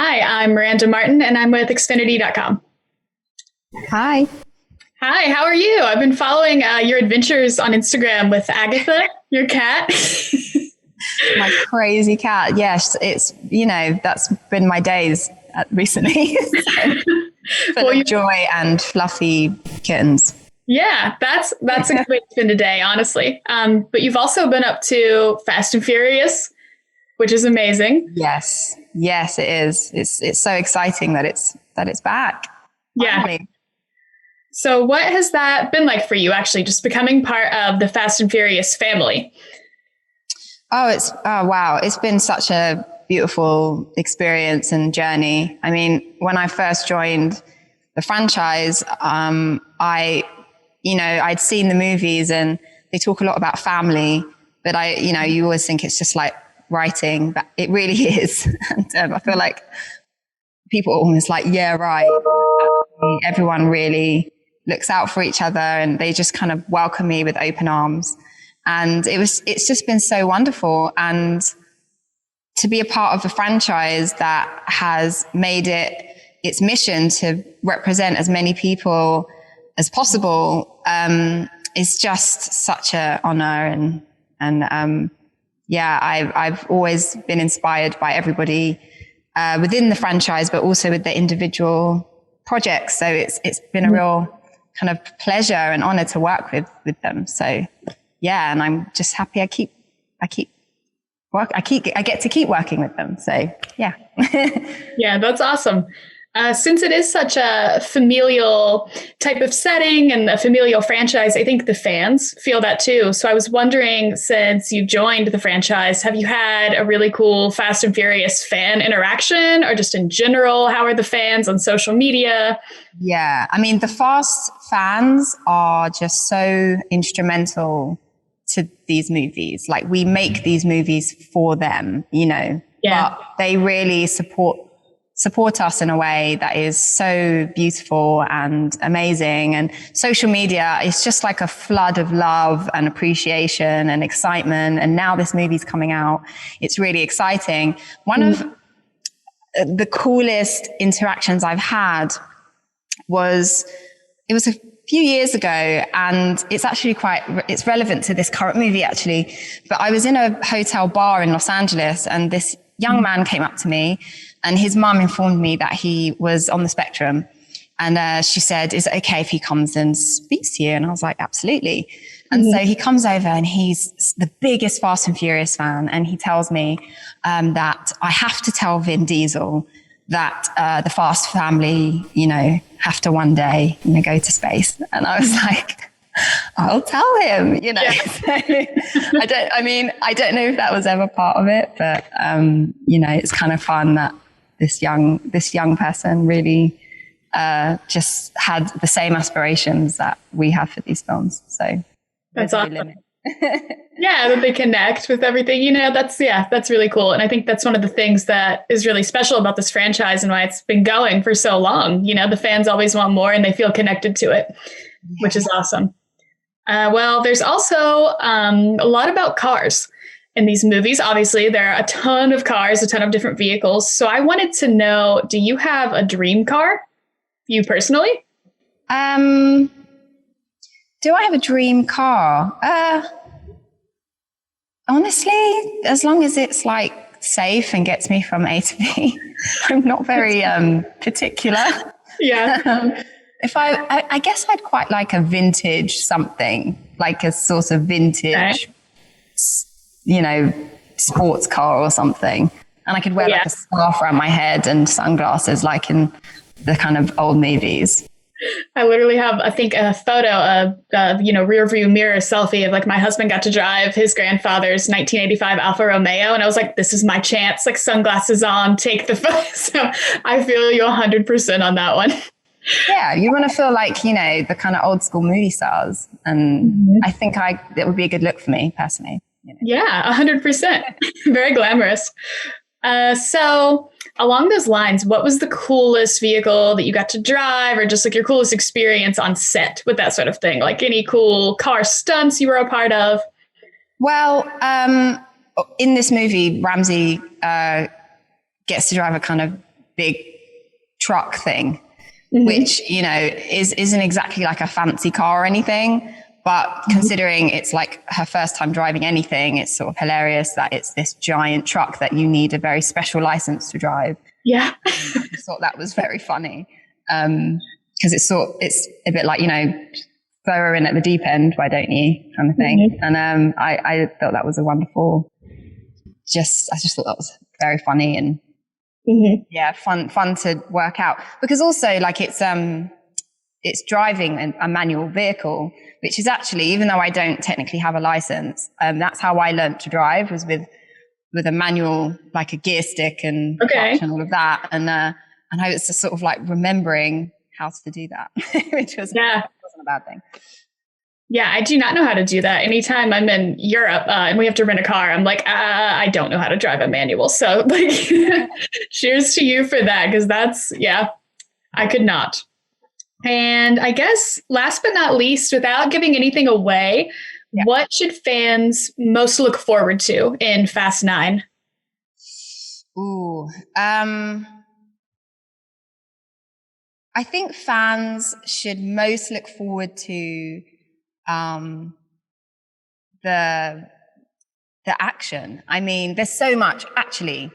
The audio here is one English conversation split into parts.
Hi, I'm Miranda Martin, and I'm with Xfinity.com. Hi. Hi, how are you? I've been following your adventures on Instagram with Agatha, your cat. My crazy cat. Yes, that's been my days recently. Full Well, of joy and fluffy kittens. yeah, that's a good way to spend a day, honestly. But you've also been up to Fast and Furious, which is amazing. Yes, it is. It's so exciting that it's back. Finally. Yeah. So what has that been like for you, actually, just becoming part of the Fast and Furious family? Oh, wow. It's been such a beautiful experience and journey. I mean, when I first joined the franchise, I'd seen the movies and they talk a lot about family, but you always think it's just like writing, but it really is. And I feel like people are almost like, yeah, right. Everyone really looks out for each other and they just kind of welcome me with open arms. And it's just been so wonderful. And to be a part of a franchise that has made it its mission to represent as many people as possible, is just such an honor. I've always been inspired by everybody within the franchise, but also with the individual projects. So it's been a real kind of pleasure and honor to work with them. So yeah, and I'm just happy I get to keep working with them. So yeah. Yeah, that's awesome. Since it is such a familial type of setting and a familial franchise, I think the fans feel that too. So I was wondering, since you joined the franchise, have you had a really cool Fast and Furious fan interaction, or just in general, how are the fans on social media? Yeah, I mean, the Fast fans are just so instrumental to these movies. Like, we make these movies for them, but they really support us in a way that is so beautiful and amazing. And social media is just like a flood of love and appreciation and excitement. And now this movie's coming out. It's really exciting. One of the coolest interactions I've had was a few years ago, and it's actually it's relevant to this current movie actually. But I was in a hotel bar in Los Angeles, and this young man came up to me, and his mum informed me that he was on the spectrum. And she said, is it okay if he comes and speaks to you? And I was like, absolutely. And so he comes over, and he's the biggest Fast and Furious fan. And he tells me that I have to tell Vin Diesel that the Fast family, have to one day, go to space. And I was like, I'll tell him, Yeah. So, I don't know if that was ever part of it, but it's kind of fun that this young person really just had the same aspirations that we have for these films. So that's awesome. Yeah, that they connect with everything. That's really cool. And I think that's one of the things that is really special about this franchise and why it's been going for so long. The fans always want more and they feel connected to it, which is awesome. Well, there's also a lot about cars in these movies. Obviously, there are a ton of cars, a ton of different vehicles. So I wanted to know, do you have a dream car, you personally? Do I have a dream car? Honestly, as long as it's like safe and gets me from A to B, I'm not very particular. Yeah. If I guess I'd quite like a vintage something, like a sort of vintage, sports car or something. And I could wear like a scarf around my head and sunglasses, like in the kind of old movies. I literally have, I think, a photo of, rear view mirror selfie of like my husband got to drive his grandfather's 1985 Alfa Romeo. And I was like, this is my chance, like sunglasses on, take the photo. So I feel you 100% on that one. Yeah, you want to feel like, the kind of old school movie stars. And I think it would be a good look for me personally. Yeah, 100%. Very glamorous. So along those lines, what was the coolest vehicle that you got to drive, or just like your coolest experience on set with that sort of thing? Like any cool car stunts you were a part of? Well, in this movie, Ramsey gets to drive a kind of big truck thing, which, you know, isn't exactly like a fancy car or anything. But considering it's like her first time driving anything, it's sort of hilarious that it's this giant truck that you need a very special license to drive. Yeah. I thought that was very funny. Because it's a bit like, you know, throw her in at the deep end, why don't you, kind of thing. And I thought that was a wonderful, I just thought that was very funny and yeah, fun to work out. Because also like it's driving a manual vehicle, which is actually, even though I don't technically have a license, that's how I learned to drive, was with a manual, like a gear stick and clutch and all of that. And I was just sort of like remembering how to do that, which wasn't a bad thing. Yeah, I do not know how to do that. Anytime I'm in Europe and we have to rent a car, I'm like, I don't know how to drive a manual. So like, cheers to you for that, because I could not. And I guess last but not least, without giving anything away, what should fans most look forward to in Fast 9? Ooh, I think fans should most look forward to the action. I mean, there's so much. Actually,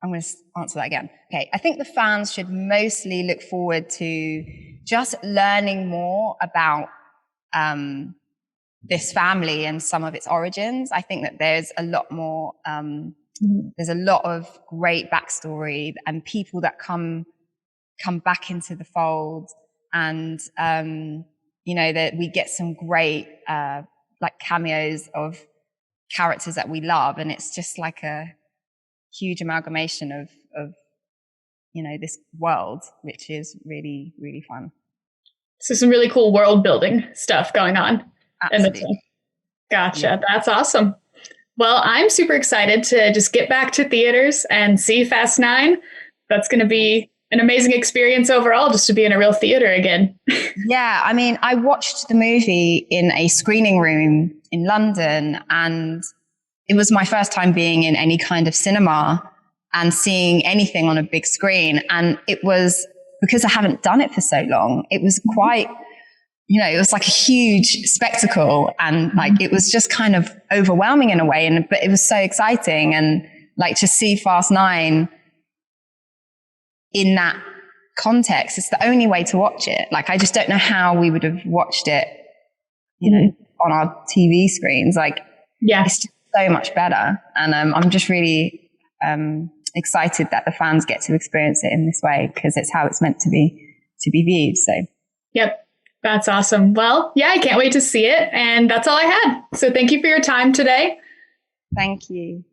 I'm going to answer that again. Okay, I think the fans should mostly look forward to just learning more about this family and some of its origins. I think that there's a lot more. There's a lot of great backstory and people that come back into the fold, and you know, that we get some great like cameos of characters that we love, and it's just like a huge amalgamation of you know, this world, which is really, really fun. So some really cool world building stuff going on. Absolutely. Gotcha. Yeah. That's awesome. Well, I'm super excited to just get back to theaters and see Fast 9. That's going to be an amazing experience overall, just to be in a real theater again. Yeah, I mean, I watched the movie in a screening room in London, and it was my first time being in any kind of cinema and seeing anything on a big screen. And it was, because I haven't done it for so long, it was quite, you know, it was like a huge spectacle, and like it was just kind of overwhelming in a way, but it was so exciting. And like to see Fast 9 in that context, it's the only way to watch it. Like, I just don't know how we would have watched it, you know, on our TV screens. Like, it's just so much better. And I'm just really excited that the fans get to experience it in this way, because it's how it's meant to be viewed. So, yep, that's awesome. Well, yeah, I can't wait to see it. And that's all I had. So thank you for your time today. Thank you.